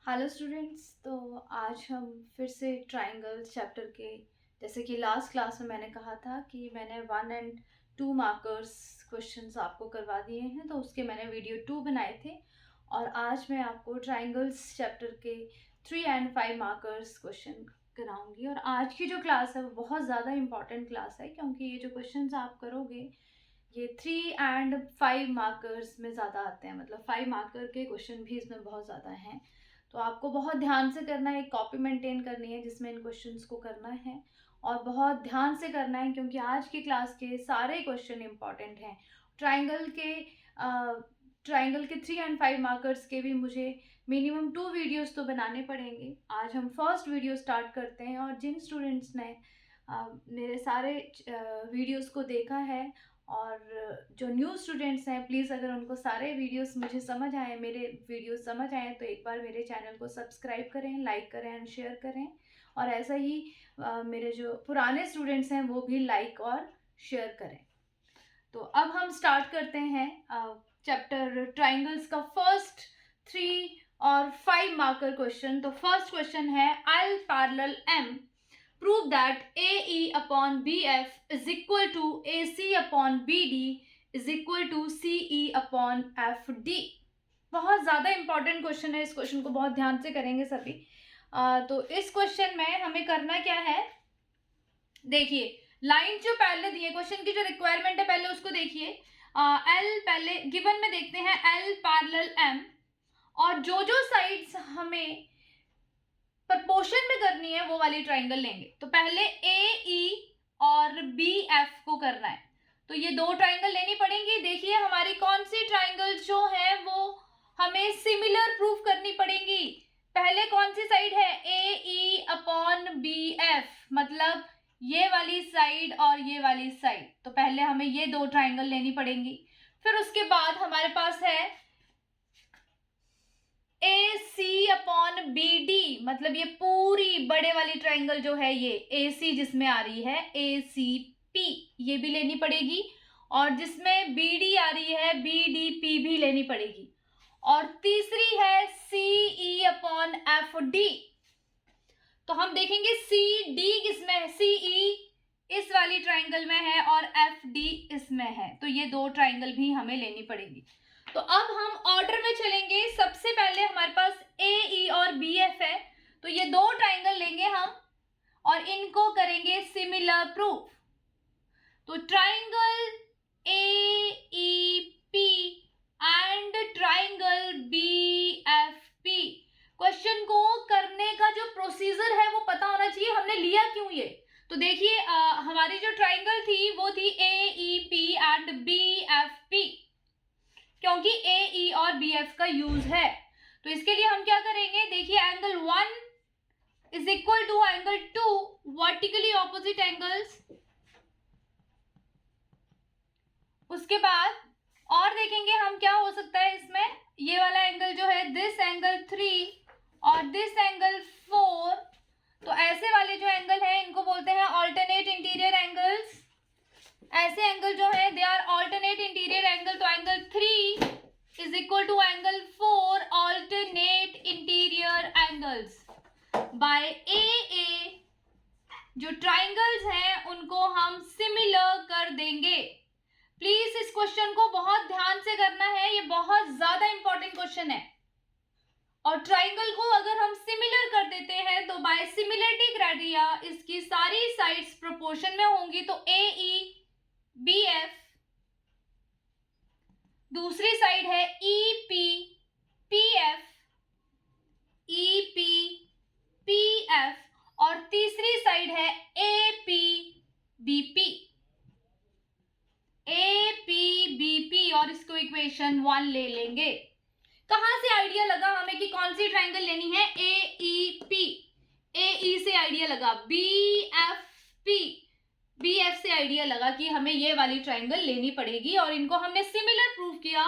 Hello students. तो आज हम फिर से ट्राइंगल्स चैप्टर के, जैसे कि लास्ट क्लास में मैंने कहा था कि मैंने 1 एंड 2 मार्कर्स क्वेश्चंस आपको करवा दिए हैं, तो उसके मैंने वीडियो 2 बनाए थे। और आज मैं आपको ट्राइंगल्स चैप्टर के 3 एंड 5 मार्कर्स क्वेश्चन कराऊंगी। और आज की जो क्लास है वो बहुत ज़्यादा इम्पॉर्टेंट क्लास है, क्योंकि ये जो क्वेश्चंस आप करोगे ये 3 एंड 5 मार्कर्स में ज़्यादा आते हैं, मतलब 5 मार्कर के क्वेश्चन भी इसमें बहुत ज़्यादा हैं। तो आपको बहुत ध्यान से करना है, एक कॉपी मेंटेन करनी है जिसमें इन क्वेश्चंस को करना है, और बहुत ध्यान से करना है क्योंकि आज की क्लास के सारे क्वेश्चन इंपॉर्टेंट हैं। ट्राइंगल के ट्राइंगल के 3 एंड 5 मार्कर्स के भी मुझे मिनिमम 2 वीडियोस तो बनाने पड़ेंगे। आज हम फर्स्ट वीडियो स्टार्ट करते हैं, और जिन स्टूडेंट्स ने मेरे सारे वीडियोस को देखा है, और जो न्यू स्टूडेंट्स हैं, प्लीज़ अगर उनको सारे वीडियोस मुझे समझ आए, मेरे वीडियोस समझ आए, तो एक बार मेरे चैनल को सब्सक्राइब करें, लाइक करें एंड शेयर करें। और ऐसा ही मेरे जो पुराने स्टूडेंट्स हैं वो भी लाइक और शेयर करें। तो अब हम स्टार्ट करते हैं चैप्टर ट्राइंगल्स का फर्स्ट 3 और 5 मार्कर क्वेश्चन। तो फर्स्ट क्वेश्चन है, L parallel M prove that AE upon BF is equal to AC upon BD is equal to CE upon FD। बहुत ज़्यादा इंपॉर्टेंट क्वेश्चन है, इस क्वेश्चन को बहुत ध्यान से करेंगे सभी। तो इस क्वेश्चन में हमें करना क्या है, देखिए लाइन जो पहले दी है, क्वेश्चन की जो रिक्वायरमेंट है पहले उसको देखिए। एल पहले गिवन में देखते हैं, L पैरेलल M, और जो जो साइड्स हमें प्रपोर्शन में करनी है वो वाली ट्राइंगल लेंगे। तो पहले AE और BF को करना है, तो ये दो ट्राइंगल लेनी पड़ेंगी। देखिए हमारी कौन सी ट्राइंगल जो है वो हमें सिमिलर प्रूफ करनी पड़ेंगी। पहले कौन सी साइड है, AE अपॉन BF, मतलब ये वाली साइड और ये वाली साइड। तो पहले हमें ये दो ट्राइंगल लेनी पड़ेंगी। फिर उसके बाद हमारे पास है AC अपॉन BD, मतलब ये पूरी बड़े वाली ट्राइंगल जो है ये AC जिसमें आ रही है ACP, ये भी लेनी पड़ेगी। और जिसमें BD आ रही है BDP भी लेनी पड़ेगी। और तीसरी है CE अपॉन FD। तो हम देखेंगे CD किसमें है, CE इस वाली ट्राइंगल में है और FD इसमें है, तो ये दो ट्राइंगल भी हमें लेनी पड़ेगी। तो अब हम ऑर्डर में चलेंगे। सबसे पहले हमारे पास AE और BF है, तो ये दो ट्राइंगल लेंगे हम और इनको करेंगे सिमिलर प्रूफ। तो triangle AEP and triangle BFP, question को करने का जो प्रोसीजर है वो पता होना चाहिए, हमने लिया क्यों ये। तो देखिए हमारी जो ट्राइंगल थी वो थी AEP एंड BFP, क्योंकि AE और BF का यूज है। तो इसके लिए हम क्या करेंगे, देखिए angle 1 is equal to angle 2, vertically opposite angles. उसके बाद और देखेंगे हम क्या हो सकता है इसमें, ये वाला एंगल जो है दिस एंगल 3 और दिस एंगल 4। तो ऐसे वाले जो एंगल है इनको बोलते हैं ऑल्टरनेट इंटीरियर एंगल्स। ऐसे एंगल जो है they are alternate interior angle. तो angle 3 is equal to angle 4 alternate interior angles by AA। जो ट्राइंगल्स हैं उनको हम सिमिलर कर देंगे। प्लीज इस क्वेश्चन को बहुत ध्यान से करना है, ये बहुत ज्यादा इंपॉर्टेंट क्वेश्चन है। और ट्राइंगल को अगर हम सिमिलर कर देते हैं तो बाय सिमिलरिटी क्राइटेरिया इसकी सारी साइड्स प्रोपोर्शन में होंगी। तो AE BF, दूसरी साइड है EP PF, EP PF, और तीसरी साइड है AP BP, APBP, और इसको इक्वेशन 1 ले लेंगे। कहां से आइडिया लगा हमें कि कौन सी ट्राइंगल लेनी है, AEP, AE से आइडिया लगा, BFP, BF से आइडिया लगा कि हमें ये वाली ट्राइंगल लेनी पड़ेगी। और इनको हमने सिमिलर प्रूफ किया,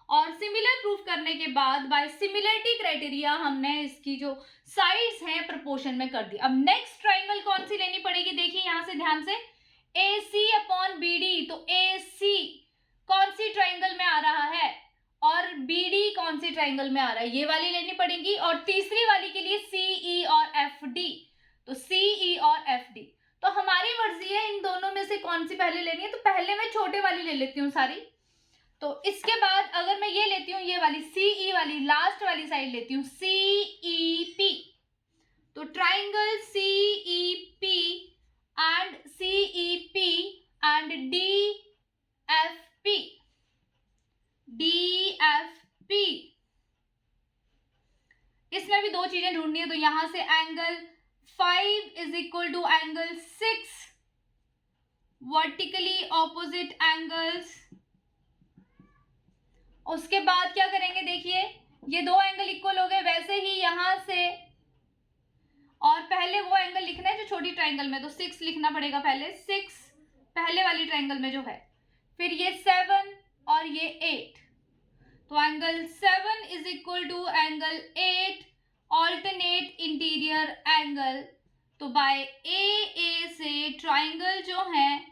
और सिमिलर प्रूफ करने के बाद बाय सिमिलरिटी क्राइटेरिया हमने इसकी जो साइड्स हैं प्रोपोर्शन में कर दी। अब नेक्स्ट ट्राइंगल कौन सी लेनी पड़ेगी, देखिए यहां से ध्यान से, AC अपॉन BD। तो AC कौन सी ट्राइंगल में आ रहा है, और BD कौन सी ट्राइंगल में आ रहा है, ये वाली लेनी पड़ेगी। और तीसरी वाली के लिए CE और FD, तो CE और FD। तो हमारी मर्जी है इन दोनों में से कौन सी पहले लेनी है। तो पहले मैं छोटे वाली ले लेती हूँ सारी। तो इसके बाद अगर मैं ये लेती हूँ, ये वाली CE वाली लास्ट वाली साइड लेती हूँ, CEP। तो triangle CEP and CEP and DFP, DFP। इसमें भी दो चीजें ढूंढनी है। तो यहां से angle 5 is equal to angle 6, vertically opposite angles. उसके बाद क्या करेंगे, देखिए ये दो एंगल इक्वल हो गए। वैसे ही यहां से, और पहले वो एंगल लिखना है जो छोटी ट्राइंगल में, तो 6 लिखना पड़ेगा पहले, 6 पहले वाली ट्राइंगल में जो है। फिर ये 7 और ये 8, तो angle 7 is equal to angle 8 alternate interior angle. तो बाय ए से ट्राइंगल जो है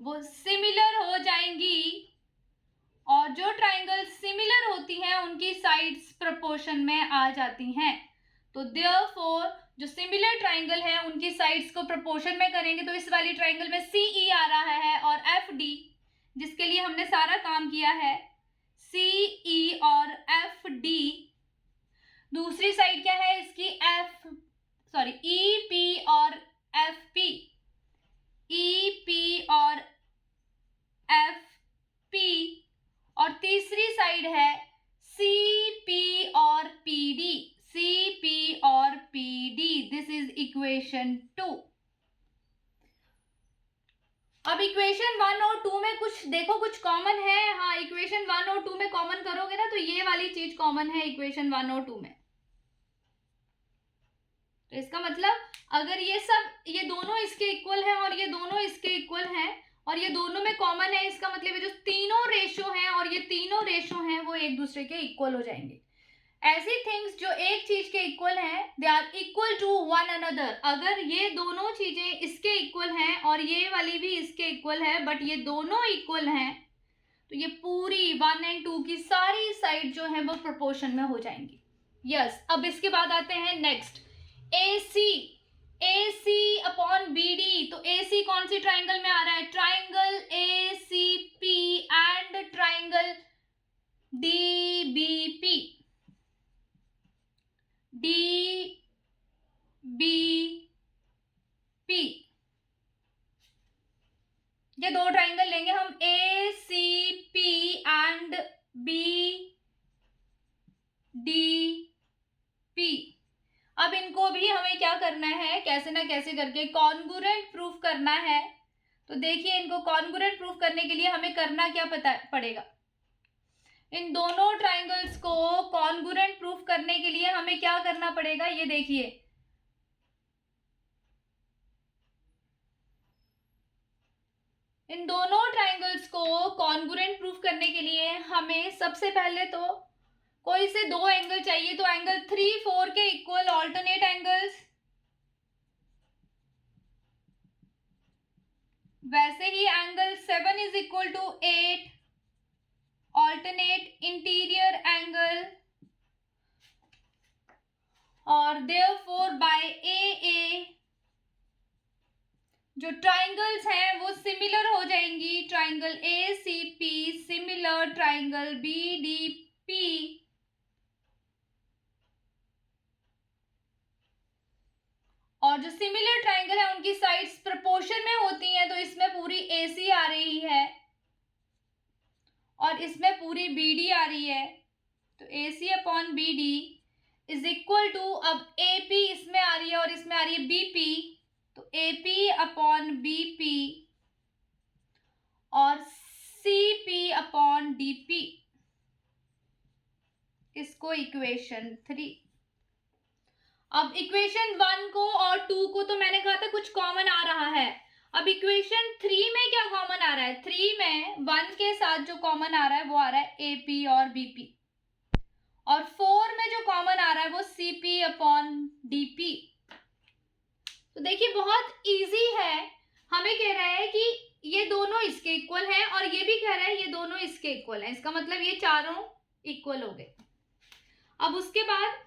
वो सिमिलर हो जाएंगी, और जो ट्राइंगल सिमिलर होती हैं उनकी साइड्स प्रोपोर्शन में आ जाती हैं। तो देयरफॉर जो सिमिलर ट्राइंगल है उनकी साइड्स को प्रोपोर्शन में करेंगे। तो इस वाली ट्राइंगल में CE आ रहा है और FD, जिसके लिए हमने सारा काम किया है, CE और FD। दूसरी साइड क्या है इसकी, EP और FP, EP और FP। और तीसरी साइड है CP और PD, CP और PD। This is equation 2। अब इक्वेशन 1 और 2 में कुछ देखो, कुछ कॉमन है। हाँ, इक्वेशन 1 और 2 में कॉमन करोगे ना, तो ये वाली चीज कॉमन है इक्वेशन 1 और 2 में। तो इसका मतलब अगर ये दोनों इसके इक्वल है और ये दोनों इसके इक्वल हैं और ये दोनों में कॉमन है, इसका मतलब ये जो तीनों रेशो हैं और ये तीनों रेशो हैं वो एक दूसरे के इक्वल हो जाएंगे। ऐसी थिंग्स जो एक चीज के इक्वल हैं, they are equal to one another. अगर ये दोनों चीजें इसके इक्वल हैं और ये वाली भी इसके इक्वल है, बट ये दोनों इक्वल हैं, तो ये पूरी 1 और 2 की सारी साइड जो है वो प्रोपोर्शन में हो जाएंगी। यस, अब इसके बाद आते हैं नेक्स्ट, AC अपॉन BD। तो AC कौन सी ट्राइंगल में आ रहा है, triangle ACP and triangle DBP, ये दो ट्राइंगल लेंगे हम, ACP एंड BDP। अब इनको भी हमें क्या करना है, कैसे ना कैसे करके कॉन्ग्रुएंट प्रूफ करना है। तो देखिए, इनको कॉन्ग्रुएंट प्रूफ करने के लिए हमें करना क्या पड़ेगा, इन दोनों ट्राइंगल्स को कॉन्ग्रुएंट प्रूफ करने के लिए हमें क्या करना पड़ेगा, ये देखिए। इन दोनों ट्राइंगल्स को कॉन्ग्रुएंट प्रूफ करने के लिए हमें सबसे पहले तो कोई से दो एंगल चाहिए। तो एंगल 3, 4 के इक्वल ऑल्टरनेट एंगल्स, वैसे ही angle 7 is equal to 8 alternate interior angle. और देयरफॉर बाय AA जो ट्राइंगल्स हैं वो सिमिलर हो जाएंगी, triangle ACP similar triangle BDP। और जो सिमिलर ट्राइंगल है उनकी साइड्स प्रोपोर्शन में होती हैं। तो इसमें पूरी AC आ रही है और इसमें पूरी BD आ रही है। तो AC upon BD is equal to, अब AP इसमें आ रही है और इसमें आ रही है BP, तो AP अपॉन BP और CP अपॉन DP, इसको इक्वेशन 3। अब इक्वेशन 1 को और 2 को तो मैंने कहा था कुछ कॉमन आ रहा है। अब इक्वेशन 3 में क्या कॉमन आ रहा है, 3 में 1 के साथ जो कॉमन आ रहा है वो आ रहा है AP और BP, और 4 में जो कॉमन आ रहा है वो CP अपॉन DP। तो देखिए बहुत इजी है, हमें कह रहा है कि ये दोनों इसके इक्वल हैं और ये भी कह रहा है ये दोनों इसके इक्वल हैं। इसका मतलब ये चारों इक्वल हो गए। अब उसके बाद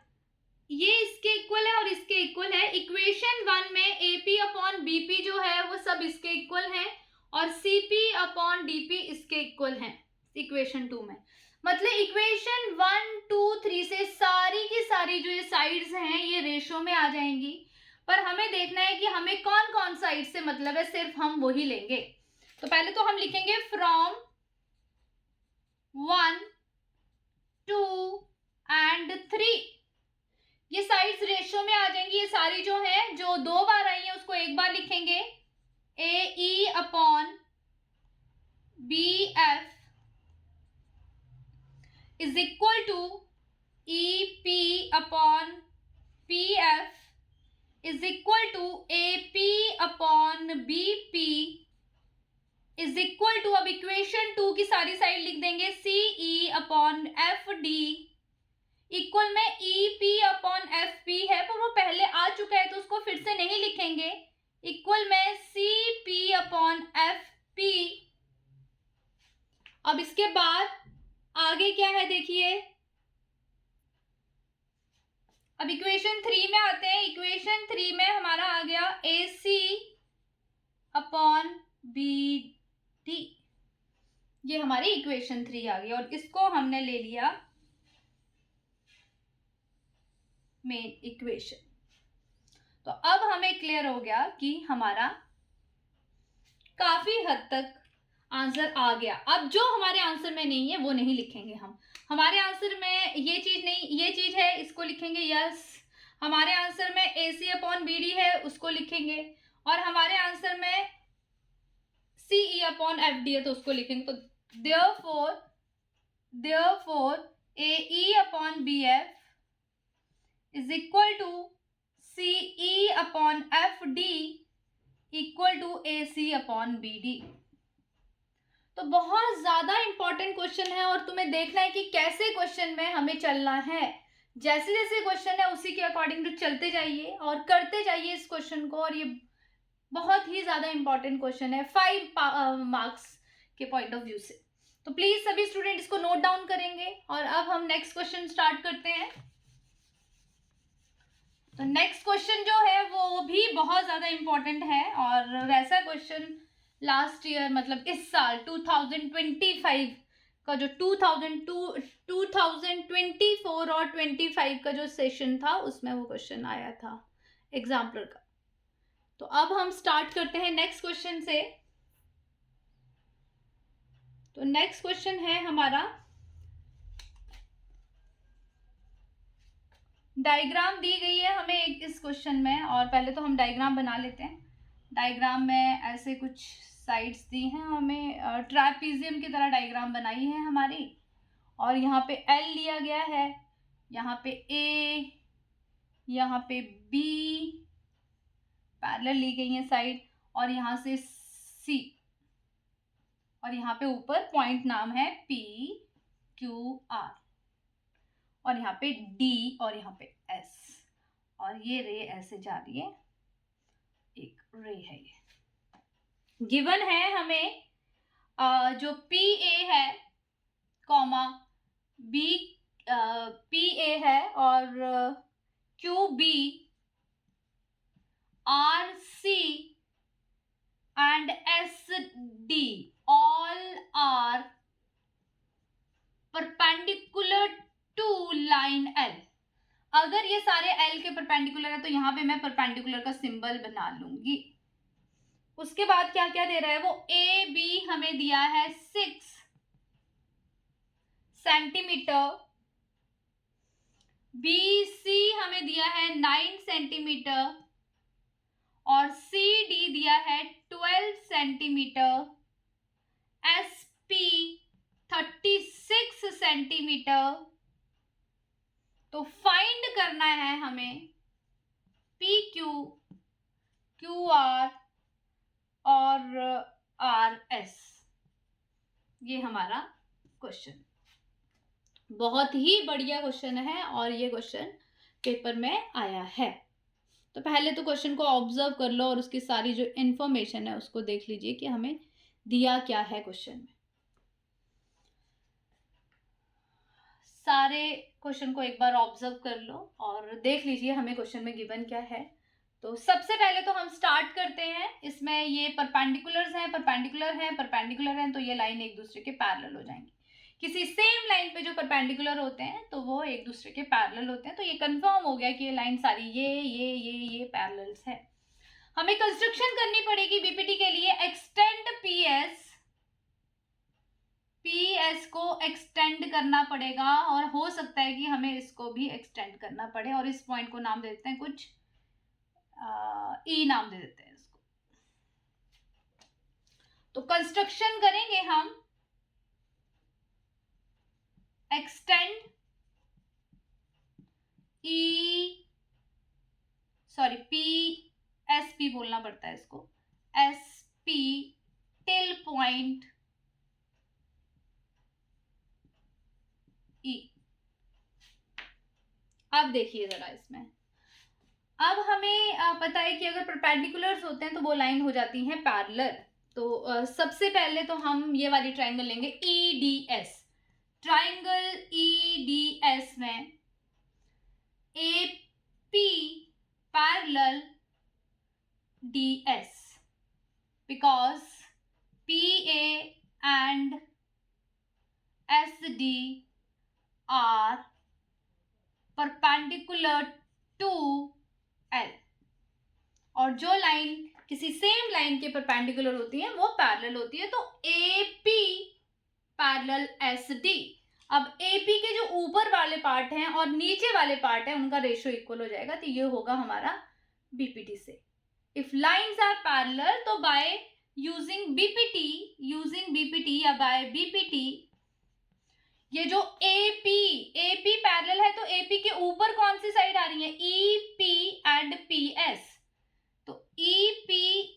ये इसके इक्वल है और इसके इक्वल है। इक्वेशन 1 में AP अपॉन BP जो है वो सब इसके इक्वल हैं और CP अपॉन DP इसके इक्वल हैं इक्वेशन 2 में। मतलब इक्वेशन 1, 2, 3 से सारी की सारी जो ये साइड्स हैं ये रेशो में आ जाएंगी, पर हमें देखना है कि हमें कौन कौन साइड से मतलब है, सिर्फ हम वही लेंगे। तो पहले तो हम लिखेंगे फ्रॉम 1, 2 एंड 3। ये साइड्स रेशियो में आ जाएंगी। ये सारी जो है जो 2 बार आई है उसको एक बार लिखेंगे। AE upon BF is equal to EP upon PF is equal to AP upon BP is equal to, अब इक्वेशन 2 की सारी साइड लिख देंगे, CE अपॉन FD इक्वल में EP अपॉन FP है, पर वो पहले आ चुका है तो उसको फिर से नहीं लिखेंगे। इक्वल में CP अपॉन FP। अब इसके बाद आगे क्या है देखिए, अब इक्वेशन 3 में आते हैं। इक्वेशन 3 में हमारा आ गया AC अपॉन BD, ये हमारी इक्वेशन 3 आ गई और इसको हमने ले लिया मेन इक्वेशन। तो अब हमें क्लियर हो गया कि हमारा काफी हद तक आंसर आ गया। अब जो हमारे आंसर में नहीं है वो नहीं लिखेंगे हम। हमारे आंसर में ये चीज नहीं, ये चीज है, इसको लिखेंगे यस। हमारे आंसर में AC अपॉन BD है, उसको लिखेंगे। और हमारे आंसर में CE अपॉन FD है तो उसको लिखेंगे। तो therefore AE upon BF is equal to CE upon FD equal to AC upon BD। तो बहुत ज्यादा इंपॉर्टेंट क्वेश्चन है और तुम्हें देखना है कि कैसे क्वेश्चन में हमें चलना है। जैसे जैसे क्वेश्चन है उसी के अकॉर्डिंग टू चलते जाइए और करते जाइए इस क्वेश्चन को। और ये बहुत ही ज्यादा इंपॉर्टेंट क्वेश्चन है 5 मार्क्स के पॉइंट ऑफ व्यू से। तो प्लीज सभी स्टूडेंट इसको नोट डाउन करेंगे। और अब हम नेक्स्ट क्वेश्चन स्टार्ट करते हैं। तो नेक्स्ट क्वेश्चन जो है वो भी बहुत ज्यादा इंपॉर्टेंट है और वैसा क्वेश्चन लास्ट ईयर मतलब इस साल 2025 का जो 2024 और 25 का जो सेशन था उसमें वो क्वेश्चन आया था एग्जाम्पलर का। तो अब हम स्टार्ट करते हैं नेक्स्ट क्वेश्चन से। तो नेक्स्ट क्वेश्चन है हमारा, डायग्राम दी गई है हमें एक इस क्वेश्चन में। और पहले तो हम डायग्राम बना लेते हैं। डायग्राम में ऐसे कुछ साइड्स दी हैं हमें, ट्रैपीजियम की तरह डायग्राम बनाई है हमारी। और यहाँ पे L लिया गया है, यहाँ पे A, यहाँ पे B पैरेलल ली गई है साइड, और यहाँ से C, और यहाँ पे ऊपर पॉइंट नाम है P Q R, और यहाँ पे D और यहाँ पे S, और ये रे ऐसे जा रही है, एक रे है ये। गिवन है हमें जो PA है कॉमा PA है और QB RC and SD all are perpendicular to line L। अगर ये सारे L के परपेंडिकुलर है तो यहाँ पे मैं परपेंडिकुलर का सिंबल बना लूंगी। उसके बाद क्या क्या दे रहा है वो, AB हमें दिया है 6 सेंटीमीटर, BC हमें दिया है 9 सेंटीमीटर, और CD दिया है 12 सेंटीमीटर, SP 36 सेंटीमीटर। तो फाइंड करना है हमें PQ, QR और RS। ये हमारा क्वेश्चन बहुत ही बढ़िया क्वेश्चन है और ये क्वेश्चन पेपर में आया है। तो पहले तो क्वेश्चन को ऑब्जर्व कर लो और उसकी सारी जो इंफॉर्मेशन है उसको देख लीजिए कि हमें दिया क्या है क्वेश्चन में। सारे क्वेश्चन को एक बार ऑब्जर्व कर लो और देख लीजिए हमें क्वेश्चन में गिवन क्या है। तो सबसे पहले तो हम स्टार्ट करते हैं। इसमें ये परपेंडिकुलर हैं, तो ये लाइन एक दूसरे के पैरेलल हो जाएंगी। किसी सेम लाइन पे जो परपेंडिकुलर होते हैं तो वो एक दूसरे के पैरेलल होते हैं। तो ये कंफर्म हो गया कि ये लाइन सारी ये पैरेलल्स है। हमें कंस्ट्रक्शन करनी पड़ेगी बीपीटी के लिए। एक्सटेंड पीएस को एक्सटेंड करना पड़ेगा और हो सकता है कि हमें इसको भी एक्सटेंड करना पड़े और इस पॉइंट को नाम दे देते हैं कुछ ई नाम दे देते हैं इसको। तो कंस्ट्रक्शन करेंगे हम एक्सटेंड पी बोलना पड़ता है इसको, एसपी टिल पॉइंट ई। अब देखिए जरा इसमें, अब हमें पता है कि अगर परपेंडिकुलर्स होते हैं तो वो लाइन हो जाती हैं पैरेलल। तो सबसे पहले तो हम ये वाली ट्राइंगल लेंगे ईडीएस। ट्राइंगल ईडीएस में AP parallel DS because PA and SD are perpendicular to L। और जो लाइन किसी सेम लाइन के परपेंडिकुलर होती है वो पैरेलल होती है। तो AP पैरेलल SD। अब AP के जो ऊपर वाले पार्ट हैं और नीचे वाले पार्ट हैं उनका रेशियो इक्वल हो जाएगा। तो ये होगा हमारा बीपीटी से। इफ लाइंस आर पैरेलल तो बाय यूजिंग बीपीटी या बाय बीपीटी, ये जो AP पैरेलल है तो AP के ऊपर कौन सी साइड आ रही है, EP एंड PS। तो EP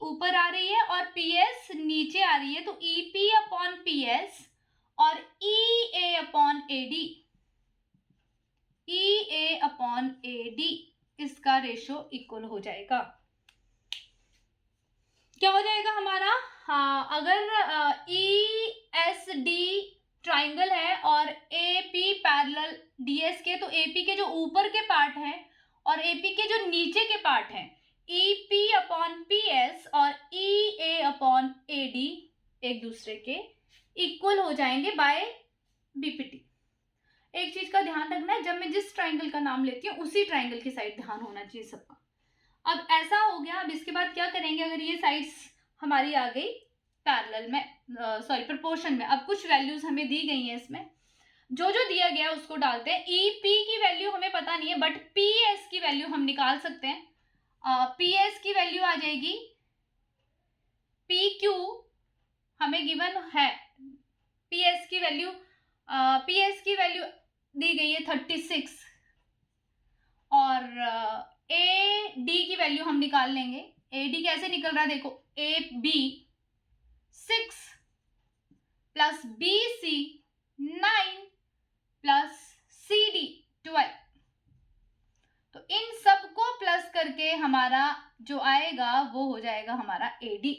ऊपर आ रही है और PS नीचे आ रही है। तो EP अपॉन PS और EA अपॉन AD इसका रेशियो इक्वल हो जाएगा। क्या हो जाएगा हमारा, अगर ESD ट्राइंगल है और AP पैरेलल DS के, तो AP के जो ऊपर के पार्ट हैं और AP के जो नीचे के पार्ट हैं EP अपॉन PS और EA अपॉन AD एक दूसरे के इक्वल हो जाएंगे बाय बीपीटी। एक चीज का ध्यान रखना है, जब मैं जिस ट्राइंगल का नाम लेती हूँ उसी ट्राइंगल की साइड ध्यान होना चाहिए सबका। अब ऐसा हो गया। अब इसके बाद क्या करेंगे, अगर ये साइड्स हमारी आ गई पैरेलल में, प्रोपोर्शन में। अब कुछ वैल्यूज हमें दी गई हैं, इसमें जो जो दिया गया है उसको डालते हैं। EP की वैल्यू हमें पता नहीं है बट PS की वैल्यू हम निकाल सकते हैं। PS की वैल्यू आ जाएगी, PQ हमें गिवन है। PS की वैल्यू दी गई है 36 और AD की वैल्यू हम निकाल लेंगे। AD कैसे निकल रहा है देखो, AB 6 plus BC 9 plus CD 12। तो इन सबको प्लस करके हमारा जो आएगा वो हो जाएगा हमारा AD।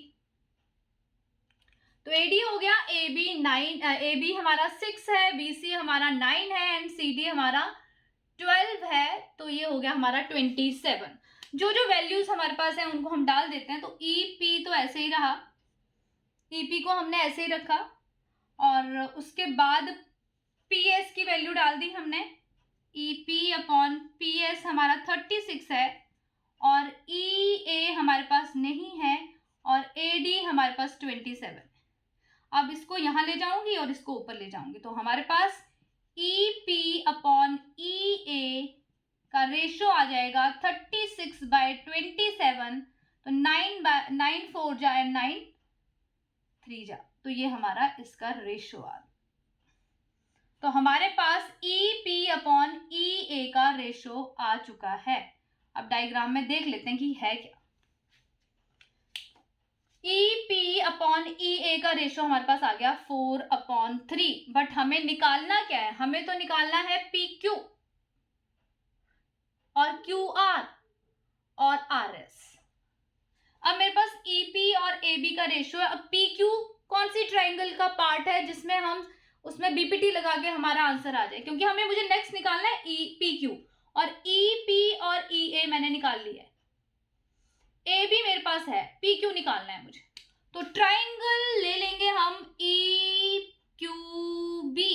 तो AD हो गया AB हमारा 6 है, BC हमारा 9 है एंड CD हमारा 12 है। तो ये हो गया हमारा 27। जो जो वैल्यूज हमारे पास है उनको हम डाल देते हैं। तो EP तो ऐसे ही रहा, EP को हमने ऐसे ही रखा और उसके बाद PS की वैल्यू डाल दी हमने। EP अपॉन PS हमारा 36 है और EA हमारे पास नहीं है और AD हमारे पास 27। अब इसको यहां ले जाऊंगी और इसको ऊपर ले जाऊंगी तो हमारे पास EP अपॉन EA का रेशियो आ जाएगा 36/27। तो 9 4 जा एंड 9 3 जा, तो ये हमारा इसका रेशियो आ। तो हमारे पास EP अपॉन EA का रेशियो आ चुका है। अब डायग्राम में देख लेते हैं कि है क्या। EP अपॉन EA का रेशियो हमारे पास आ गया 4/3। बट हमें निकालना क्या है, हमें तो निकालना है PQ और QR और RS। अब मेरे पास EP और AB का रेशियो है। अब PQ कौन सी ट्राइंगल का पार्ट है जिसमें हम उसमें बीपीटी लगा के हमारा आंसर आ जाए, क्योंकि हमें मुझे नेक्स्ट निकालना है ई पी क्यू, और ई पी और ई ए मैंने निकाल लिया है, ए भी मेरे पास है, पी क्यू निकालना है मुझे। तो ट्राइंगल ले लेंगे हम E Q B,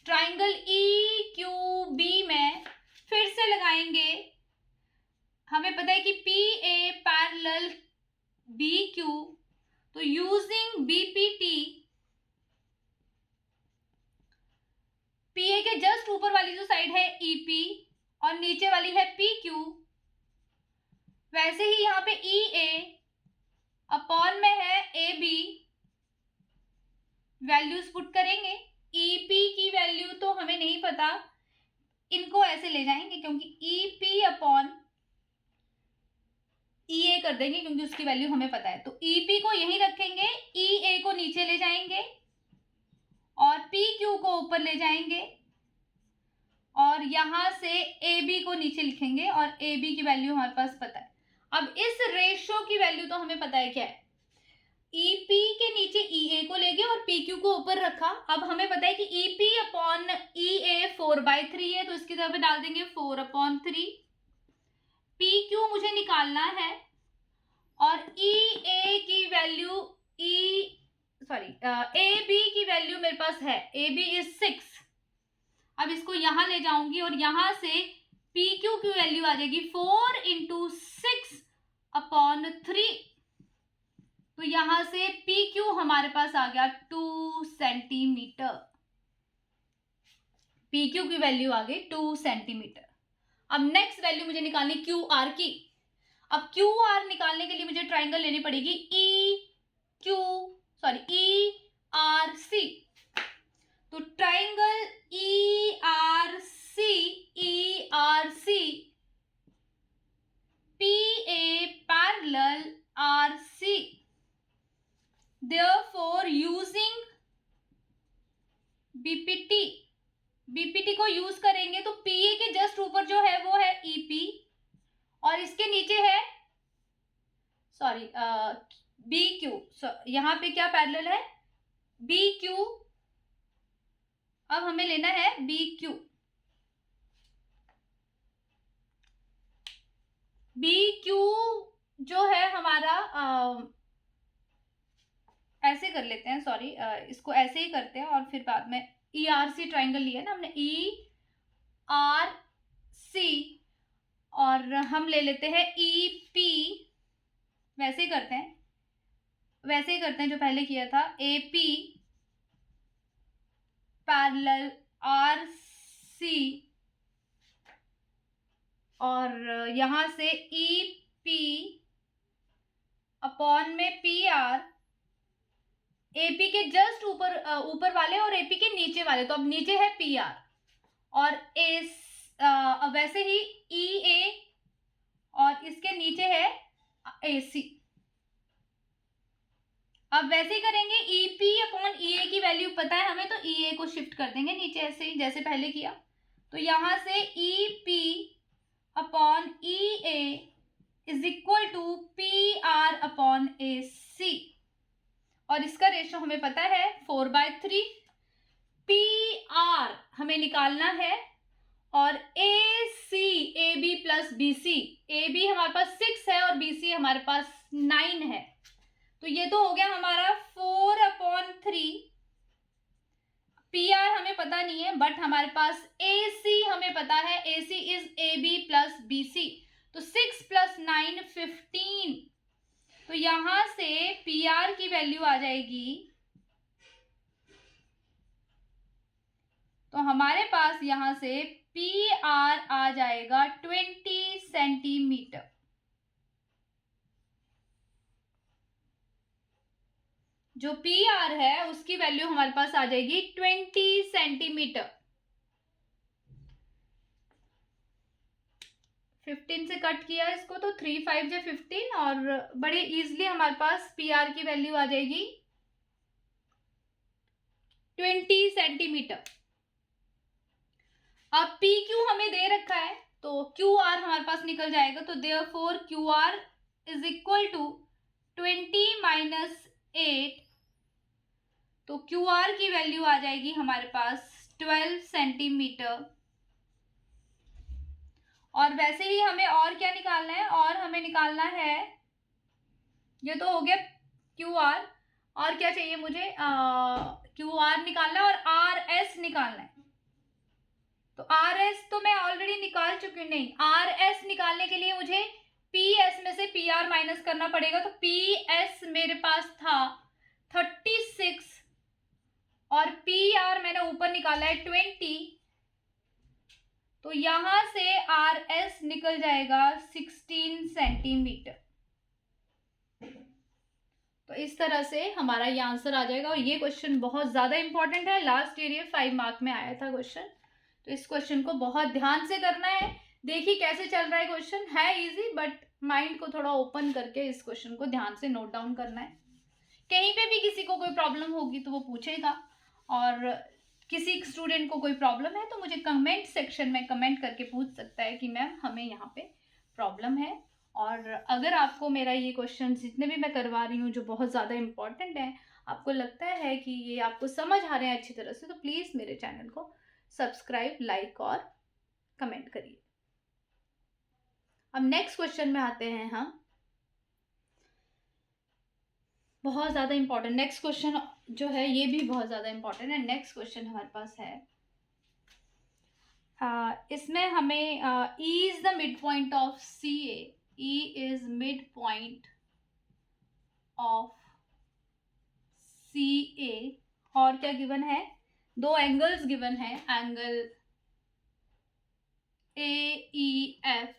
triangle E Q B में फिर से लगाएंगे, हमें पता है कि P A parallel B Q, तो यूजिंग बीपीटी, पी ए के जस्ट ऊपर वाली जो साइड है ईपी और नीचे वाली है पी क्यू, वैसे ही यहाँ पे ई ए अपॉन में है ए बी, वैल्यूज पुट करेंगे। ईपी की वैल्यू तो हमें नहीं पता, इनको ऐसे ले जाएंगे क्योंकि ईपी अपॉन ई ए कर देंगे क्योंकि उसकी वैल्यू हमें पता है। तो ईपी को यहीं रखेंगे, ई ए को नीचे ले जाएंगे और पी क्यू को ऊपर ले जाएंगे और यहां से ए बी को नीचे लिखेंगे और ए बी की वैल्यू हमारे पास पता है। अब इस रेशो की वैल्यू तो हमें पता है क्या है, ई पी के नीचे ई ए को ले गए और पी क्यू को ऊपर रखा। अब हमें पता है कि ई पी अपॉन ई ए 4/3 है, तो इसकी तरफ डाल देंगे 4/3। पी क्यू मुझे निकालना है और ई ए की वैल्यू ए बी की वैल्यु मेरे पास है, ए बी इज 6। अब इसको यहां ले जाऊंगी और यहां से पी क्यू की वैल्यू आ जाएगी 4 × 6/3, तो यहां से पी क्यू हमारे पास आ गया 2 सेंटीमीटर, पी क्यू की वैल्यू आ गई 2 सेंटीमीटर। अब नेक्स्ट वैल्यू मुझे निकालनी क्यू आर की। अब क्यू आर निकालने के लिए मुझे ट्राइंगल लेनी पड़ेगी ई आर सी। तो triangle E R C P A parallel R C, therefore using BPT को यूज करेंगे तो पीए के जस्ट ऊपर जो है वो है ईपी और इसके नीचे है बी क्यू। यहां पे क्या पैरेलल है, बी क्यू। अब हमें लेना है बी क्यू, बी क्यू जो है हमारा ऐसे कर लेते हैं, इसको ऐसे ही करते हैं और फिर बाद में ई आर सी ट्राइंगल लिया ना हमने, ई आर सी, और हम ले लेते हैं ई पी, वैसे ही करते हैं जो पहले किया था, A P parallel R C, और यहां से ई पी अपॉन में पी आर, एपी के जस्ट ऊपर वाले और एपी के नीचे वाले, तो अब नीचे है पी आर और वैसे ही ई ए और इसके नीचे है ए सी। अब वैसे ही करेंगे, ई पी अपॉन ई ए की वैल्यू पता है हमें, तो ई ए को शिफ्ट कर देंगे नीचे ऐसे ही जैसे पहले किया। तो यहां से E P upon E A is equal to P R upon A C, और इसका रेशो हमें पता है 4/3। पी आर हमें निकालना है और A C, A B plus B C, A B हमारे पास 6 है और बी सी हमारे पास 9 है, तो ये तो हो गया हमारा 4/3। पी आर हमें पता नहीं है बट हमारे पास ए सी हमें पता है, A C is A B plus B C, तो 6 + 9 15, तो यहां से पी आर की वैल्यू आ जाएगी, तो हमारे पास यहां से पी आर आ जाएगा 20 सेंटीमीटर। जो पी आर है उसकी वैल्यू हमारे पास आ जाएगी 20 सेंटीमीटर। 15 से कट किया इसको तो 3 × 5 = 15, और बड़े इजीली हमारे पास पी आर की वैल्यू आ जाएगी 20 सेंटीमीटर। अब पी क्यू हमें दे रखा है तो क्यू आर हमारे पास निकल जाएगा, तो therefore Q R is equal to 20 - 8 तो QR की वैल्यू आ जाएगी हमारे पास 12 सेंटीमीटर। और वैसे ही हमें और क्या निकालना है, और हमें निकालना है, ये तो हो गया QR, और क्या चाहिए मुझे, QR निकालना है और RS निकालना है। तो RS तो मैं ऑलरेडी निकाल चुकी हूँ, नहीं, RS निकालने के लिए मुझे PS में से PR माइनस करना पड़ेगा। तो PS मेरे पास था 36 और PR मैंने ऊपर निकाला है 20, तो यहां से RS निकल जाएगा 16 सेंटीमीटर। तो इस तरह से हमारा ये आंसर आ जाएगा। और ये क्वेश्चन बहुत ज़्यादा इंपॉर्टेंट है, लास्ट ईयर ये 5 मार्क में आया था क्वेश्चन। तो इस क्वेश्चन को बहुत ध्यान से करना है। देखिए कैसे चल रहा है, क्वेश्चन है इजी, बट माइंड को थोड़ा ओपन करके इस क्वेश्चन को ध्यान से नोट डाउन करना है। कहीं पे भी किसी को कोई प्रॉब्लम होगी तो वो पूछेगा, और किसी स्टूडेंट को कोई प्रॉब्लम है तो मुझे कमेंट सेक्शन में कमेंट करके पूछ सकता है कि मैम हमें यहाँ पे प्रॉब्लम है। और अगर आपको मेरा ये क्वेश्चन जितने भी मैं करवा रही हूँ जो बहुत ज़्यादा इंपॉर्टेंट है, आपको लगता है कि ये आपको समझ आ रहे हैं अच्छी तरह से, तो प्लीज़ मेरे चैनल को सब्सक्राइब, लाइक और कमेंट करिए। अब नेक्स्ट क्वेश्चन में आते हैं हम। बहुत ज़्यादा इंपॉर्टेंट नेक्स्ट क्वेश्चन जो है, ये भी बहुत ज़्यादा इंपॉर्टेंट है। नेक्स्ट क्वेश्चन हमारे पास है, इसमें हमें E is the midpoint of CA, E is midpoint of CA, और क्या गिवन है, दो एंगल्स गिवन है, angle AEF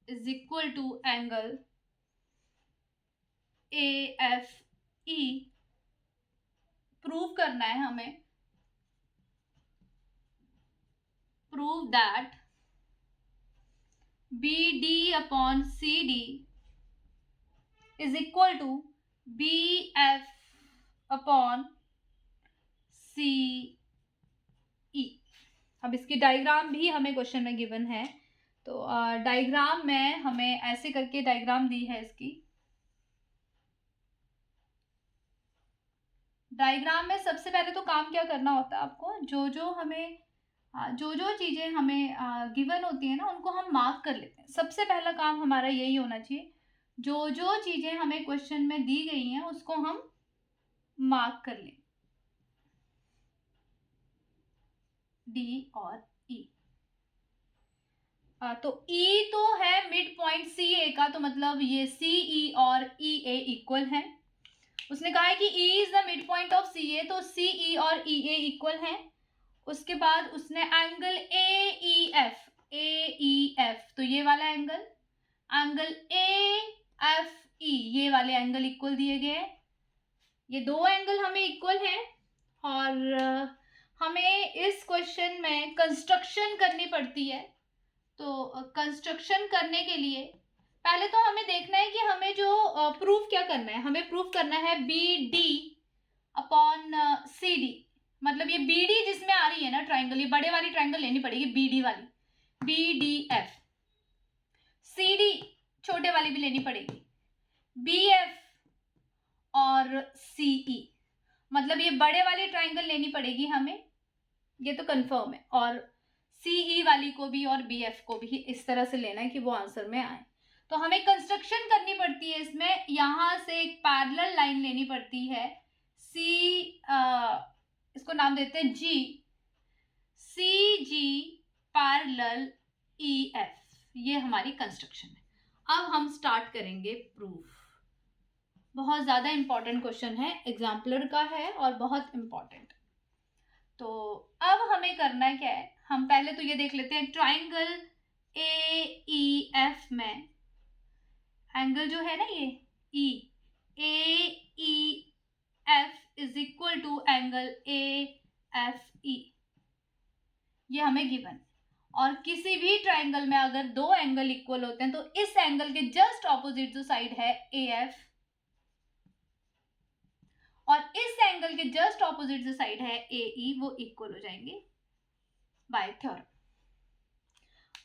is equal to angle AFE। Prove करना है हमें, prove that BD upon CD is equal to BF upon CE। अब इसकी डायग्राम भी हमें क्वेश्चन में गिवन है। तो डायग्राम में हमें ऐसे करके डायग्राम दी है इसकी। डायग्राम में सबसे पहले तो काम क्या करना होता है आपको, जो जो चीज़ें हमें गिवन होती है ना, उनको हम मार्क कर लेते हैं। सबसे पहला काम हमारा यही होना चाहिए, जो चीज़ें हमें क्वेश्चन में दी गई हैं उसको हम मार्क कर लें, D और E। तो E तो है मिड पॉइंट CA का, तो मतलब ये CE और EA इक्वल है। उसने कहा है कि E is the midpoint of CA, तो CE और EA इक्वल है। उसके बाद उसने एंगल AEF, तो ये वाला एंगल, एंगल AFE, ये वाले एंगल इक्वल दिए गए हैं। ये दो एंगल हमें इक्वल हैं, और हमें इस क्वेश्चन में कंस्ट्रक्शन करनी पड़ती है। तो कंस्ट्रक्शन करने के लिए पहले तो हमें देखना है कि हमें जो प्रूफ क्या करना है, हमें प्रूफ करना है BD अपॉन CD। मतलब ये BD जिसमें आ रही है ना ट्राइंगल, ये बड़े वाली ट्राइंगल लेनी पड़ेगी, BD वाली, BDF। CD छोटे वाली भी लेनी पड़ेगी, BF और CE। मतलब ये बड़े वाली ट्राइंगल लेनी पड़ेगी हमें, ये तो कंफर्म है। और CE वाली को भी और BF को भी इस तरह से लेना है कि वो आंसर में आए। तो हमें कंस्ट्रक्शन करनी पड़ती है इसमें, यहां से एक पैरेलल लाइन लेनी पड़ती है, इसको नाम देते हैं G, CG पैरेलल EF। ये हमारी कंस्ट्रक्शन है। अब हम स्टार्ट करेंगे प्रूफ। बहुत ज़्यादा इंपॉर्टेंट क्वेश्चन है, एग्जाम्पलर का है और बहुत इंपॉर्टेंट। तो अब हमें करना क्या है, हम पहले तो ये देख लेते हैं ट्राइंगल AEF में एंगल जो है ना ये AEF is equal to angle AFE, ये हमें गिवन। और किसी भी ट्राइंगल में अगर दो एंगल इक्वल होते हैं तो इस एंगल के जस्ट ऑपोजिट जो साइड है AF, और इस एंगल के जस्ट ऑपोजिट जो साइड है AE, वो इक्वल हो जाएंगे बाय थ्योरम।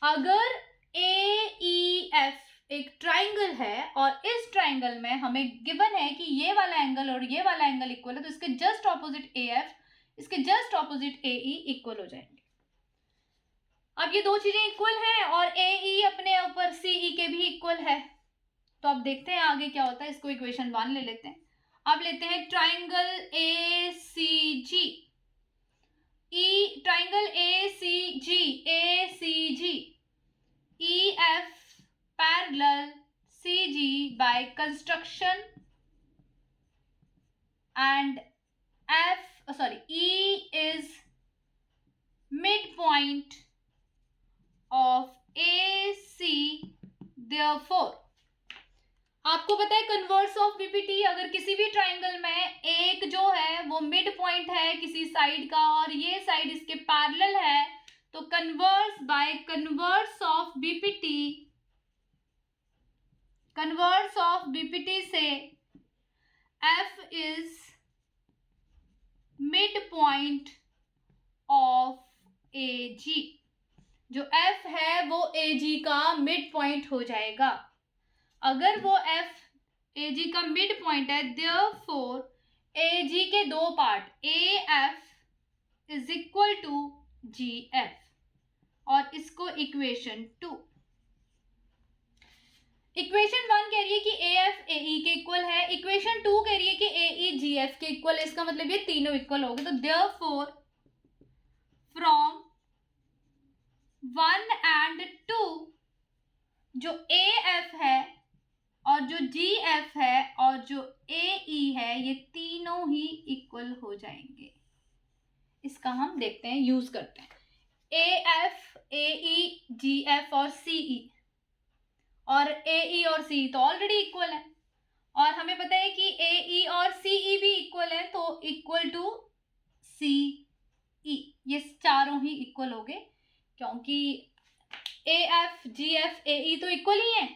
अगर AEF एक ट्राइंगल है और इस ट्राइंगल में हमें गिवन है कि ये वाला एंगल और ये वाला एंगल इक्वल है, तो इसके जस्ट ऑपोजिट AF, इसके जस्ट ऑपोजिट AE इक्वल हो जाएंगे। अब ये दो चीजें इक्वल हैं और AE अपने ऊपर CE के भी इक्वल है, तो अब देखते हैं आगे क्या होता है। इसको इक्वेशन 1 ले लेते हैं। अब लेते हैं triangle ACG, triangle ACG EF parallel CG by construction and E is midpoint of AC, therefore आपको पता है कन्वर्स ऑफ बीपीटी, अगर किसी भी ट्राइंगल में एक जो है वो मिड पॉइंट है किसी साइड का और ये साइड इसके पैरेलल है, तो converse bye converse of BPT से F is midpoint of AG, जो F है वो AG का मिड पॉइंट हो जाएगा। अगर वो F AG का मिड पॉइंट है, therefore AG के दो part AF is equal to GF, और इसको इक्वेशन 2। इक्वेशन 1 कह रही है कि AF AE के इक्वल है, इक्वेशन 2 कह रही है कि AE GF के इक्वल है। इसका मतलब ये तीनों इक्वल हो गए, तो therefore फ्रॉम 1 and 2 जो AF है और जो GF है और जो AE है, ये तीनों ही इक्वल हो जाएंगे। इसका हम देखते हैं, यूज करते हैं। AF AE GF और CE, और AE और CE तो ऑलरेडी इक्वल है, और हमें पता है कि AE और CE भी इक्वल है, तो इक्वल टू CE, ये चारों ही इक्वल हो गए, क्योंकि AF GF AE तो इक्वल ही है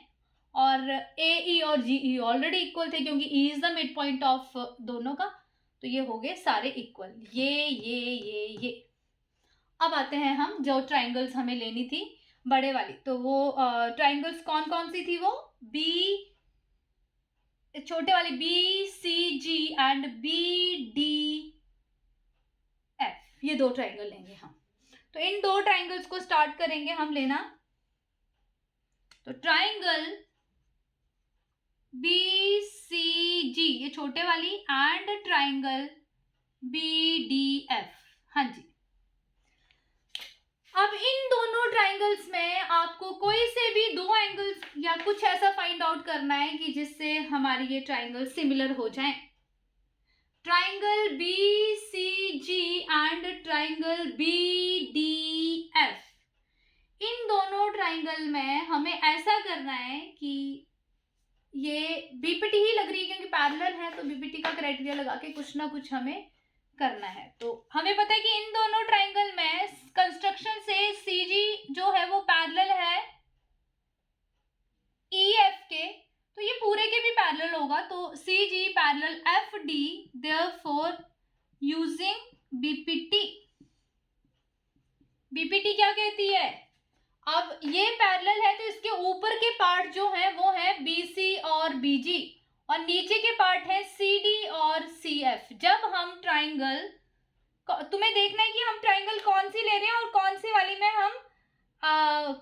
और AE और GE ऑलरेडी इक्वल थे, क्योंकि E is the midpoint of दोनों का, तो ये हो गए सारे इक्वल, ये। अब आते हैं हम जो ट्राइंगल्स हमें लेनी थी बड़े वाली, तो वो ट्राइंगल्स कौन कौन सी थी, वो छोटे वाली BCG एंड BDF, ये दो ट्राइंगल लेंगे हम। तो इन दो ट्राइंगल्स को स्टार्ट करेंगे हम लेना। तो ट्राइंगल BCG ये छोटे वाली एंड ट्राइंगल BDF, हाँ जी। अब इन दोनों ट्राइंगल्स में आपको कोई से भी दो एंगल्स या कुछ ऐसा फाइंड आउट करना है कि जिससे हमारी ये ट्राइंगल सिमिलर हो जाएं। Triangle BCG and triangle BDF, इन दोनों ट्राइंगल में हमें ऐसा करना है कि ये बीपीटी ही लग रही है क्योंकि पैरेलल है, तो बीपीटी का क्राइटेरिया लगा के कुछ ना कुछ हमें करना है। तो हमें पता है कि इन दोनों ट्राइंगल में कंस्ट्रक्शन से CG जो है वो पैरेलल है EF के, तो ये पूरे के भी पैरेलल होगा, तो CG parallel FD, therefore using BPT क्या कहती है, अब ये पैरेलल है तो इसके ऊपर के पार्ट जो है वो है BC और BG और नीचे के पार्ट है CD और CF। जब हम ट्राइंगल, तुम्हें देखना है कि हम ट्राइंगल कौन सी ले रहे हैं और कौन सी वाली में हम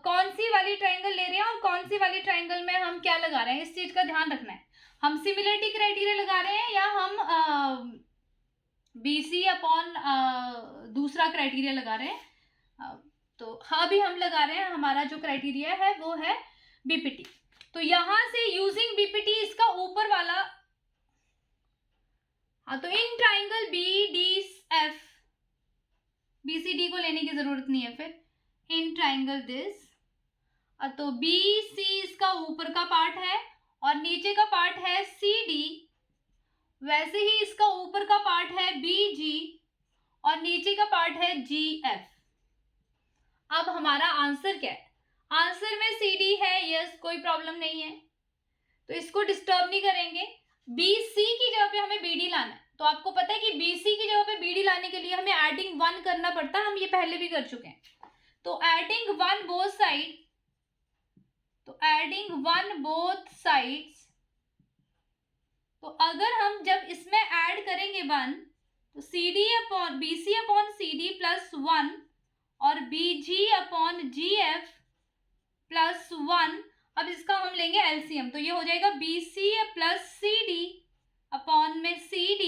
कौन सी वाली ट्राइंगल ले रहे हैं और कौन सी वाली ट्राइंगल में हम क्या लगा रहे हैं, इस चीज का ध्यान रखना है। हम सिमिलरिटी क्राइटेरिया लगा रहे हैं या हम BC अपॉन दूसरा क्राइटेरिया लगा रहे हैं, तो अभी हम लगा रहे हैं, हमारा जो क्राइटेरिया है वो है बीपीटी। तो यहां से यूजिंग बीपीटी इसका ऊपर वाला, हाँ, तो इन ट्राइंगल BDF, BCD को लेने की जरूरत नहीं है, फिर इन ट्राइंगल दिस, तो BC इसका ऊपर का पार्ट है और नीचे का पार्ट है CD, वैसे ही इसका ऊपर का पार्ट है BG और नीचे का पार्ट है GF। अब हमारा आंसर क्या है, आंसर में CD है, यस, कोई प्रॉब्लम नहीं है, तो इसको डिस्टर्ब नहीं करेंगे। BC की जगह पे हमें BD लाना है, तो आपको पता है कि BC की जगह पे BD लाने के लिए हमें एडिंग 1 करना पड़ता है, हम ये पहले भी कर चुके हैं। तो एडिंग 1 बोथ साइड, तो एडिंग 1 बोथ साइड्स, तो अगर हम जब इसमें ऐड करेंगे 1 तो CD upon BC upon CD plus 1 और BG अपॉन GF प्लस 1, अब इसका हम लेंगे LCM, तो ये हो जाएगा BC प्लस CD अपॉन में CD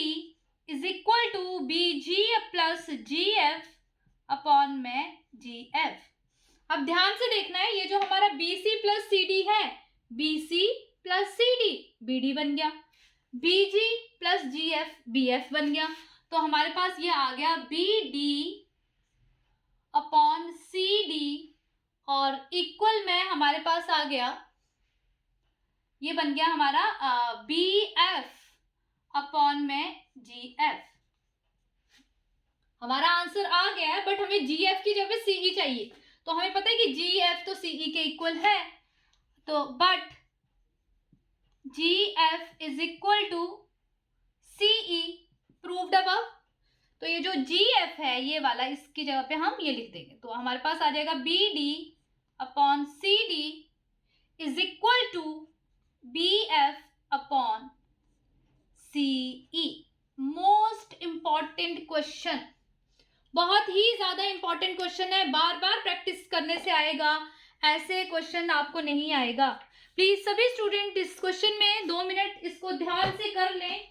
is equal to BG plus GF upon में GF। अब ध्यान से देखना है, ये जो हमारा BC प्लस CD है, BC प्लस CD BD बन गया, BG प्लस GF BF बन गया, तो हमारे पास ये आ गया BD अपॉन CD और इक्वल में हमारे पास आ गया, ये बन गया हमारा BF अपॉन में GF। हमारा आंसर आ गया है, बट हमें GF की जगह CE चाहिए, तो हमें पता है कि GF तो CE के इक्वल है, तो but GF is equal to CE proved above. तो ये जो GF है ये वाला, इसकी जगह पे हम ये लिख देंगे, तो हमारे पास आ जाएगा BD upon CD is equal to BF upon CE। Most important question, बहुत ही ज्यादा इंपॉर्टेंट क्वेश्चन है, बार बार प्रैक्टिस करने से आएगा, ऐसे क्वेश्चन आपको नहीं आएगा। प्लीज सभी स्टूडेंट इस क्वेश्चन में 2 मिनट इसको ध्यान से कर लें,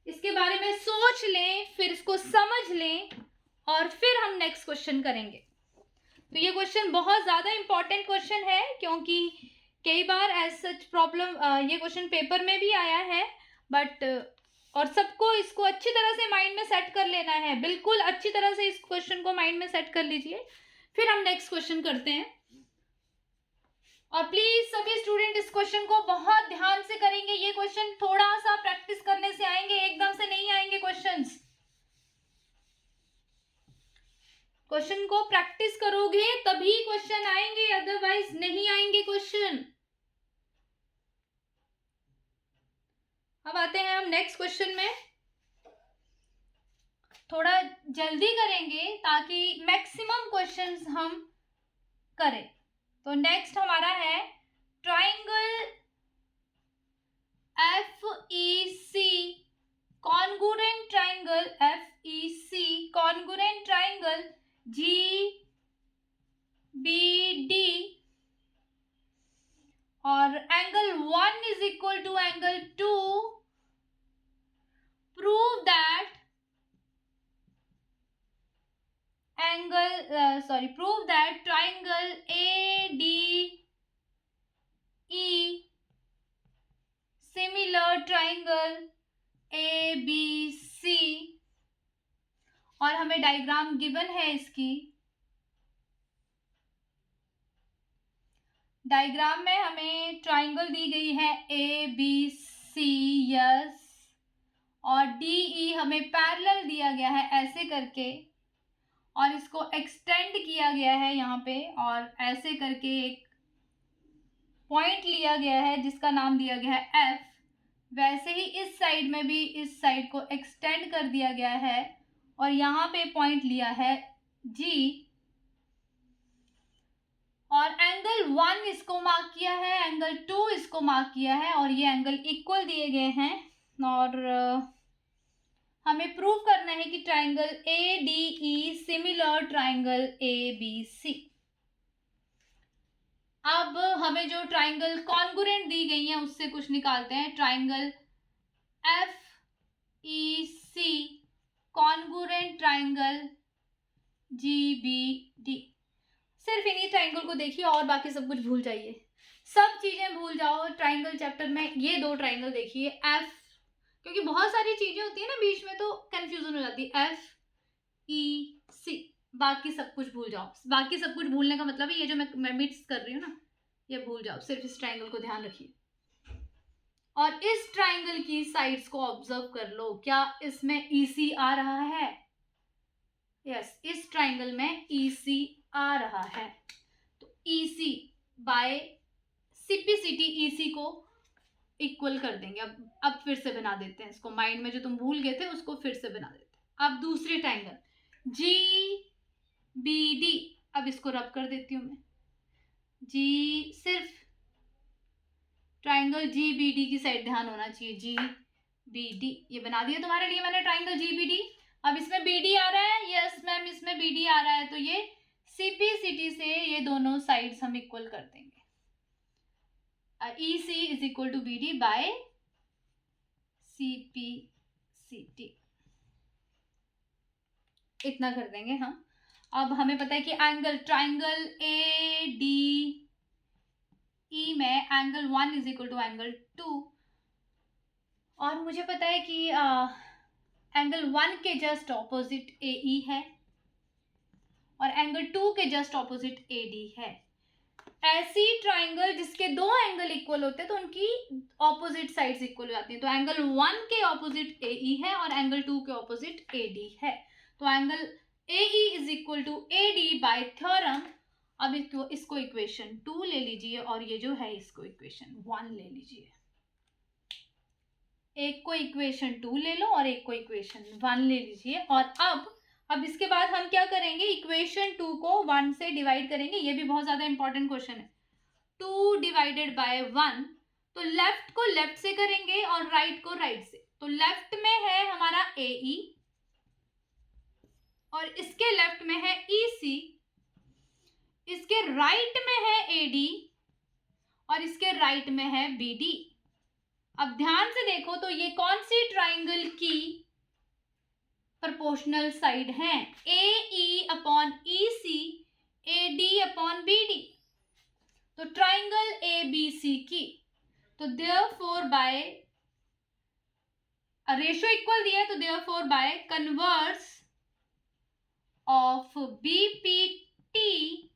इसके बारे में सोच लें, फिर इसको समझ लें और फिर हम नेक्स्ट क्वेश्चन करेंगे। तो ये क्वेश्चन बहुत ज्यादा इंपॉर्टेंट क्वेश्चन है, क्योंकि कई बार एज सच प्रॉब्लम ये क्वेश्चन पेपर में भी आया है, बट और सबको इसको अच्छी तरह से माइंड में सेट कर लेना है, बिल्कुल अच्छी तरह से इस क्वेश्चन को माइंड में सेट कर लीजिए, फिर हम नेक्स्ट क्वेश्चन करते हैं। और प्लीज सभी स्टूडेंट इस क्वेश्चन को बहुत ध्यान से करेंगे, ये क्वेश्चन थोड़ा सा प्रैक्टिस करने से आएंगे, एकदम से नहीं आएंगे क्वेश्चंस। क्वेश्चन को प्रैक्टिस करोगे तभी क्वेश्चन आएंगे, अदरवाइज नहीं आएंगे क्वेश्चन। अब आते हैं हम नेक्स्ट क्वेश्चन में, थोड़ा जल्दी करेंगे ताकि मैक्सिमम क्वेश्चंस हम करें। तो नेक्स्ट हमारा है triangle FEC congruent triangle, FEC congruent triangle GBD और angle 1 is equal to angle 2, prove that prove that triangle ADE similar triangle ABC, और हमें डायग्राम गिवन है इसकी, डायग्राम में हमें ट्राइंगल दी गई है ABC यस, और DE हमें पैरेलल दिया गया है ऐसे करके, और इसको एक्सटेंड किया गया है यहाँ पे, और ऐसे करके एक पॉइंट लिया गया है जिसका नाम दिया गया है F। वैसे ही इस साइड में भी इस साइड को एक्सटेंड कर दिया गया है और यहाँ पे पॉइंट लिया है G, और एंगल 1 इसको मार्क किया है, एंगल 2 इसको मार्क किया है, और ये एंगल इक्वल दिए गए हैं, और हमें प्रूव करना है कि triangle ADE similar triangle ABC। अब हमें जो ट्राइंगल कॉन्गुरेंट दी गई है उससे कुछ निकालते हैं। Triangle FEC congruent triangle GBD। सिर्फ इन्हीं ट्राइंगल को देखिए और बाकी सब कुछ भूल जाइए, सब चीजें भूल जाओ। ट्राइंगल चैप्टर में ये 2 ट्राइंगल देखिए, F, क्योंकि बहुत सारी चीजें होती है ना बीच में तो कंफ्यूजन हो जाती है, FEC, बाकी सब कुछ भूल जाओ। बाकी सब कुछ भूलने का मतलब है ये जो मैं मिक्स कर रही हूँ ना, ये भूल जाओ, सिर्फ इस ट्राइंगल को ध्यान रखिए। और इस ट्राइंगल की साइड्स को ऑब्जर्व कर लो, क्या इसमें EC आ रहा है? यस, इस ट्राइंगल में EC आ रहा है, तो EC बाय CPCT EC को इक्वल कर देंगे। अब फिर से बना देते हैं इसको, माइंड में जो तुम भूल गए थे उसको फिर से बना देते हैं। अब दूसरी ट्राइंगल GBD, अब इसको रब कर देती हूँ मैं, G सिर्फ ट्राइंगल जी बी डी की साइड ध्यान होना चाहिए, जी बी डी, ये बना दिया तुम्हारे लिए मैंने ट्राइंगल जी बी डी। अब इसमें बी डी आ रहा है, यस मैम इसमें बी डी आ रहा है, तो ये सीपी सिटी से ये दोनों साइड्स हम इक्वल कर देंगे। E C is equal to B D by C P C T, इतना कर देंगे हम। अब हमें पता है कि angle triangle A D E में angle 1 is equal to angle 2, और मुझे पता है कि एंगल 1 के जस्ट ऑपोजिट ए ई है और एंगल 2 के जस्ट ऑपोजिट ए डी है। ऐसी ट्राइंगल जिसके दो एंगल इक्वल होते हैं तो उनकी ऑपोजिट साइड्स इक्वल हो जाती हैं। तो एंगल 1 के ऑपोजिट ए ई है और एंगल 2 के ऑपोजिट ए डी है, तो angle A E is equal to A D by theorem. अब इसको इक्वेशन 2 ले लीजिए और ये जो है इसको इक्वेशन 1 ले लीजिए। एक को इक्वेशन 2 ले लो और एक को इक्वेशन 1 ले लीजिए। और अब इसके बाद हम क्या करेंगे, इक्वेशन 2 को 1 से डिवाइड करेंगे। ये भी बहुत ज्यादा इंपॉर्टेंट क्वेश्चन है। 2 डिवाइडेड बाय 1, तो लेफ्ट को लेफ्ट से करेंगे और राइट को राइट से। तो लेफ्ट में है हमारा ए ई और इसके लेफ्ट में है ई सी, इसके राइट में है ए डी और इसके राइट में है बी डी। अब ध्यान से देखो तो ये कौन सी ट्राइंगल की प्रोपोर्शनल साइड है, A E upon E C, A D upon B D, तो ट्राइंगल ए बी सी की। तो देयरफॉर बाय रेशियो इक्वल दिया है, तो therefore by converse of B P T,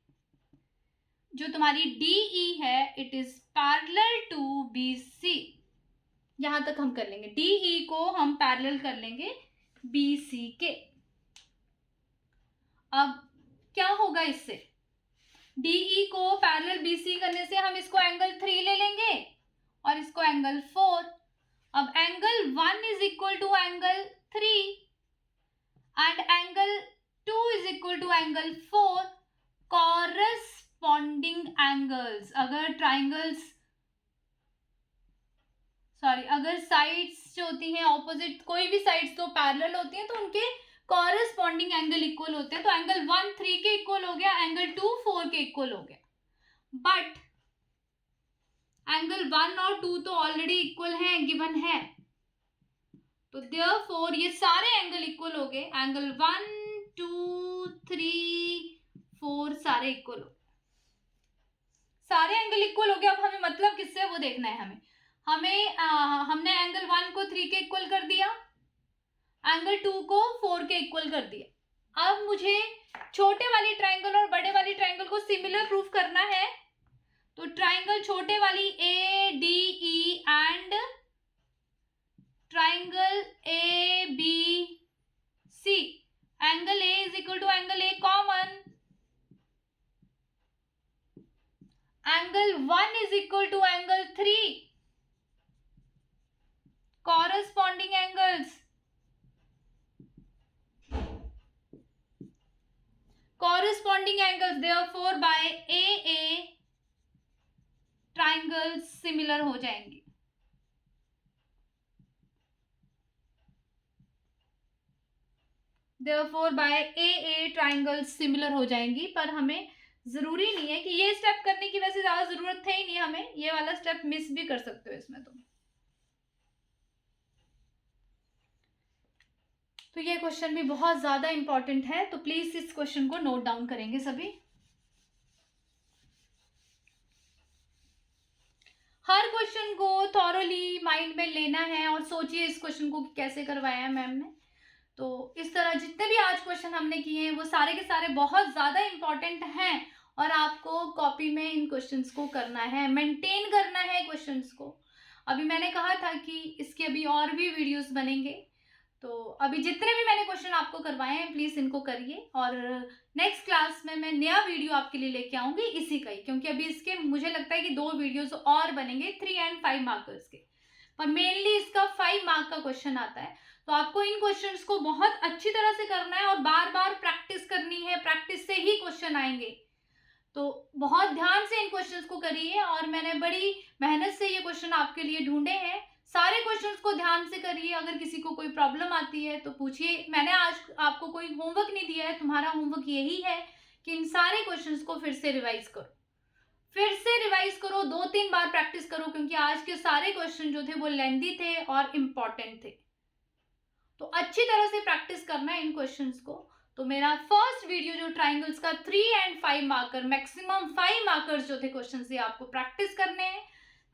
जो तुम्हारी डी ई है, it is parallel to B C. यहां तक हम कर लेंगे, डी ई को हम पैरेलल कर लेंगे बी सी के। अब क्या होगा इससे, डी ई को पैरेलल बी सी करने से हम इसको एंगल 3 ले लेंगे और इसको एंगल 4। अब angle 1 is equal to angle 3 and angle 2 is equal to angle 4, corresponding angles. अगर साइड्स जो होती हैं ऑपोजिट, कोई भी साइड्स तो पैरेलल होती हैं तो उनके कॉरस्पॉन्डिंग एंगल इक्वल होते हैं। तो एंगल 1 3 के इक्वल हो गया, एंगल 2 4 के इक्वल हो गया, बट एंगल 1 और 2 तो ऑलरेडी इक्वल हैं, गिवन है। तो देयरफॉर ये सारे एंगल इक्वल हो गए, एंगल 1 2 3 4 सारे इक्वल हो गए, सारे एंगल इक्वल हो गए। अब हमें मतलब किससे वो देखना है, हमने एंगल 1 को 3 के इक्वल कर दिया, एंगल 2 को 4 के इक्वल कर दिया। अब मुझे छोटे वाली ट्राइंगल और बड़े वाली ट्राइंगल को सिमिलर प्रूफ करना है। तो ट्राइंगल छोटे वाली A D E and triangle A B C, angle A is equal to angle A common, angle 1 is equal to angle 3, corresponding angles, therefore by AA triangles similar हो जाएंगे। therefore by AA triangles similar हो जाएंगी, पर हमें जरूरी नहीं है कि ये स्टेप करने की, वैसे ज्यादा जरूरत है ही नहीं, हमें ये वाला स्टेप मिस भी कर सकते हो इसमें। तो ये क्वेश्चन भी बहुत ज्यादा इंपॉर्टेंट है, तो प्लीज इस क्वेश्चन को नोट डाउन करेंगे सभी। हर क्वेश्चन को थॉरोली माइंड में लेना है और सोचिए इस क्वेश्चन को कैसे करवाया है मैम ने। तो इस तरह जितने भी आज क्वेश्चन हमने किए हैं वो सारे के सारे बहुत ज्यादा इंपॉर्टेंट हैं और आपको कॉपी में इन क्वेश्चंस को करना है, मेंटेन करना है क्वेश्चंस को। अभी मैंने कहा था कि इसके अभी और भी वीडियोस बनेंगे, तो अभी जितने भी मैंने क्वेश्चन आपको करवाए हैं प्लीज इनको करिए और नेक्स्ट क्लास में मैं नया वीडियो आपके लिए लेके आऊंगी इसी का ही, क्योंकि अभी इसके मुझे लगता है कि 2 वीडियोस और बनेंगे 3 और 5 मार्कर्स के, पर मेनली इसका 5 मार्क का क्वेश्चन आता है। तो आपको इन क्वेश्चंस को बहुत अच्छी तरह से करना है और बार बार प्रैक्टिस करनी है, प्रैक्टिस से ही क्वेश्चन आएंगे। तो बहुत ध्यान से इन क्वेश्चंस को करिए, और मैंने बड़ी मेहनत से ये क्वेश्चन आपके लिए ढूंढे हैं। सारे क्वेश्चंस को ध्यान से करिए। अगर किसी को कोई प्रॉब्लम आती है तो पूछिए। मैंने आज आपको कोई होमवर्क नहीं दिया है, तुम्हारा होमवर्क यही है कि इन सारे क्वेश्चंस को फिर से रिवाइज करो, फिर से रिवाइज करो, 2-3 बार प्रैक्टिस करो, क्योंकि आज के सारे क्वेश्चन जो थे वो लेंदी थे और इम्पॉर्टेंट थे। तो अच्छी तरह से प्रैक्टिस करना है इन क्वेश्चंस को। तो मेरा फर्स्ट वीडियो जो ट्राइंगल्स का 3 एंड 5 मार्कर, मैक्सिमम 5 मार्कर्स जो थे क्वेश्चन से आपको प्रैक्टिस करने हैं।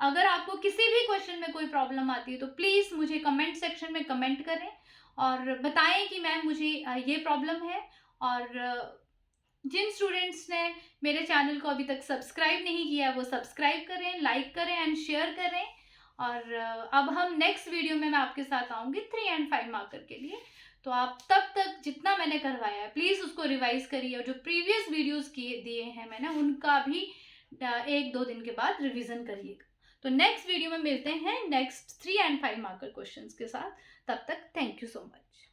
अगर आपको किसी भी क्वेश्चन में कोई प्रॉब्लम आती है तो प्लीज़ मुझे कमेंट सेक्शन में कमेंट करें और बताएं कि मैम मुझे ये प्रॉब्लम है। और जिन स्टूडेंट्स ने मेरे चैनल को अभी तक सब्सक्राइब नहीं किया वो सब्सक्राइब करें, लाइक करें एंड शेयर करें। और अब हम नेक्स्ट वीडियो में मैं आपके साथ आऊँगी 3 एंड 5 मार्कर के लिए। तो आप तब तक जितना मैंने करवाया है प्लीज़ उसको रिवाइज करिए, और जो प्रीवियस वीडियोस किए दिए हैं मैंने उनका भी 1-2 दिन के बाद रिवीजन करिएगा। तो नेक्स्ट वीडियो में मिलते हैं नेक्स्ट 3 एंड 5 मार्कर क्वेश्चंस के साथ। तब तक थैंक यू सो मच।